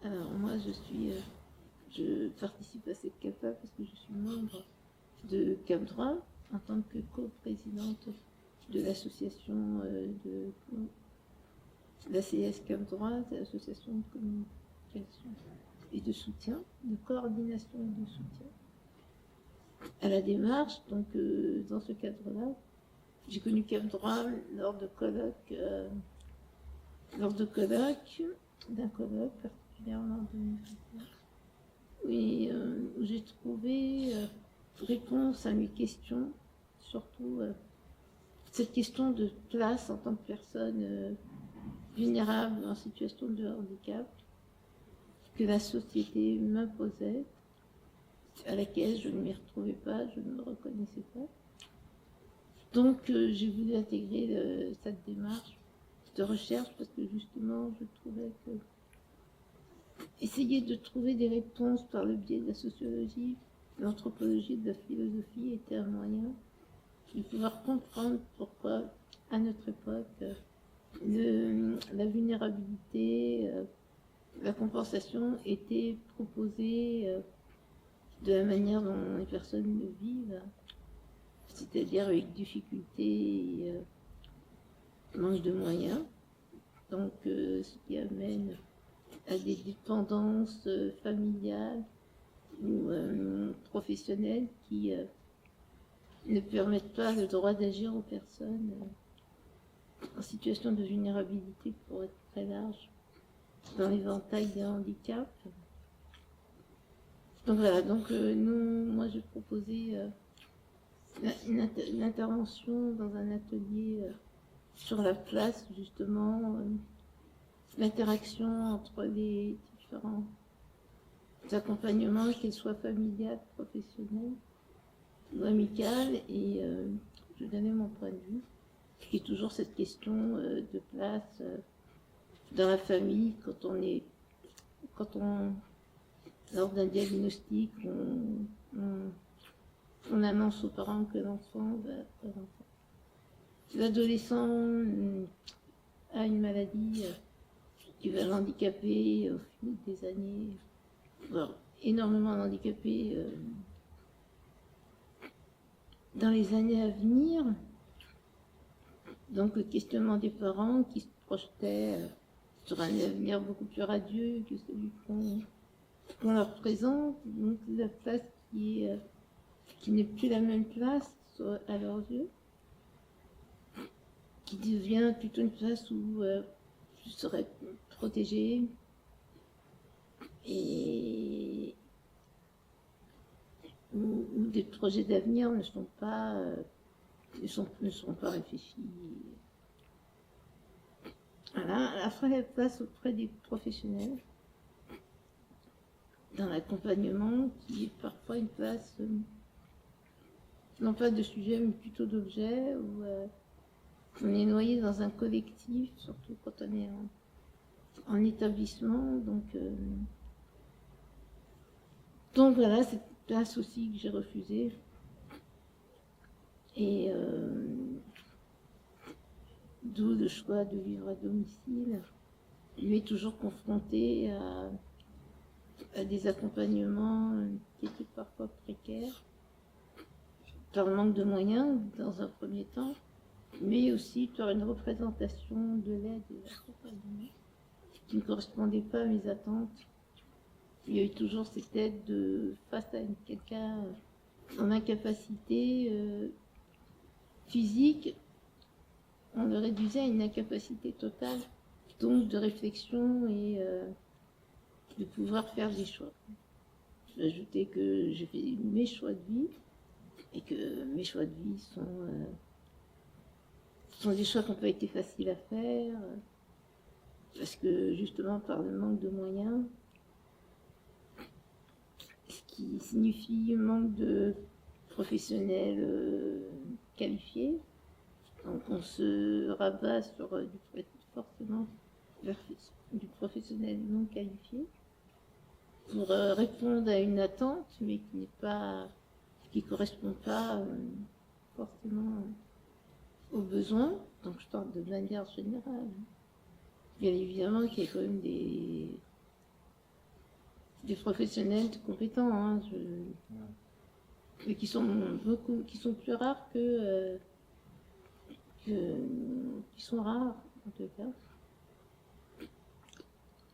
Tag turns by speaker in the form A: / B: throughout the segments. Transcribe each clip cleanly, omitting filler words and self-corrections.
A: Alors moi je participe à cette CAPA parce que je suis membre de Cap Droit en tant que coprésidente de l'association de l'ACS Cap Droit, c'est l'association de communication et de soutien, de coordination et de soutien à la démarche. Donc dans ce cadre-là, j'ai connu Cap Droit lors de colloques, d'un colloque particulièrement en 2021, où j'ai trouvé réponse à mes questions, surtout cette question de place en tant que personne vulnérable en situation de handicap que la société m'imposait, à laquelle je ne m'y retrouvais pas, je ne me reconnaissais pas. Donc j'ai voulu intégrer cette démarche de recherche parce que justement je trouvais que essayer de trouver des réponses par le biais de la sociologie, de l'anthropologie, de la philosophie était un moyen de pouvoir comprendre pourquoi à notre époque la vulnérabilité, la compensation était proposée de la manière dont les personnes le vivent, c'est-à-dire avec difficulté et manque de moyens. Donc ce qui amène à des dépendances familiales ou professionnelles qui ne permettent pas le droit d'agir aux personnes en situation de vulnérabilité, pour être très large, dans l'éventail des handicaps. Donc voilà, moi j'ai proposé une intervention dans un atelier sur la place, justement, l'interaction entre les différents accompagnements, qu'ils soient familiales, professionnels ou amicales, et je donnais mon point de vue, qui est toujours cette question de place dans la famille, lors d'un diagnostic, on annonce aux parents que l'enfant va pas l'enfant. L'adolescent a une maladie qui va l'handicaper au fil des années, alors, énormément handicapé dans les années à venir. Donc le questionnement des parents qui se projetaient sur un avenir beaucoup plus radieux que celui qu'on leur présente, donc la place qui n'est plus la même place à leurs yeux, qui devient plutôt une place où je serais protégée et où des projets d'avenir ne seront pas réfléchis. Voilà, après la place auprès des professionnels dans l'accompagnement, qui est parfois une place non pas de sujet mais plutôt d'objet, où on est noyé dans un collectif, surtout quand on est en établissement. Donc voilà, cette place aussi que j'ai refusée. Et d'où le choix de vivre à domicile. Lui est toujours confronté à des accompagnements qui étaient parfois précaires, par le manque de moyens dans un premier temps, mais aussi par une représentation de l'aide et de l'accompagnement qui ne correspondait pas à mes attentes. Il y a eu toujours cette aide face à quelqu'un en incapacité physique, on le réduisait à une incapacité totale, donc de réflexion et de pouvoir faire des choix. Je vais ajouter que j'ai fait mes choix de vie et que mes choix de vie sont des choix qui n'ont pas été faciles à faire, parce que justement par le manque de moyens, ce qui signifie manque de professionnels qualifiés. Donc on se rabat sur forcément du professionnel non qualifié pour répondre à une attente, mais qui ne correspond pas forcément aux besoins. Donc je parle de manière générale. Bien évidemment qu'il y a quand même des professionnels compétents, hein, mais qui sont plus rares qui sont rares en tout cas.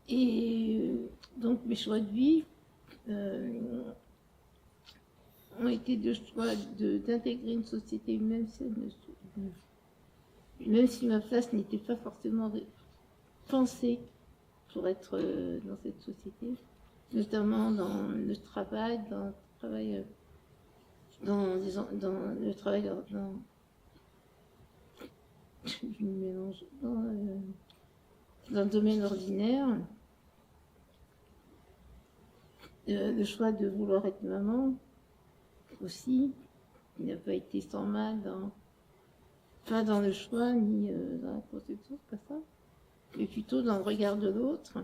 A: Et donc mes choix de vie ont été de choix d'intégrer une société humaine, même si ma place n'était pas forcément pensée pour être dans cette société, notamment dans le travail, dans le travail je me mélange, dans le domaine ordinaire, le choix de vouloir être maman aussi, il n'a pas été sans mal pas dans le choix ni dans la conception, c'est pas ça, mais plutôt dans le regard de l'autre.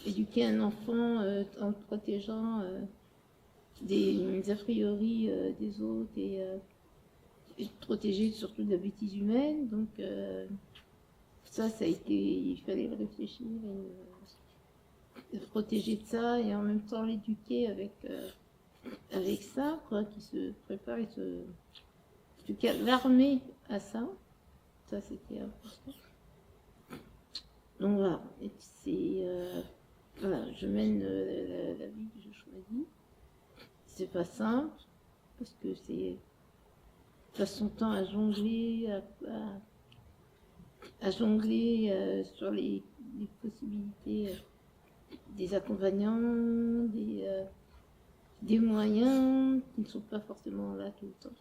A: Éduquer un enfant en le protégeant des a priori des autres et protéger surtout de la bêtise humaine. Donc ça a été, il fallait le réfléchir et le protéger de ça et en même temps l'éduquer avec ça, quoi, qui se prépare et en tout cas l'armer à ça. Ça c'était important. Donc voilà, voilà, je mène la vie que je choisis. C'est pas simple, parce que c'est passe son temps à jongler, à jongler sur les possibilités des accompagnants, des moyens qui ne sont pas forcément là tout le temps.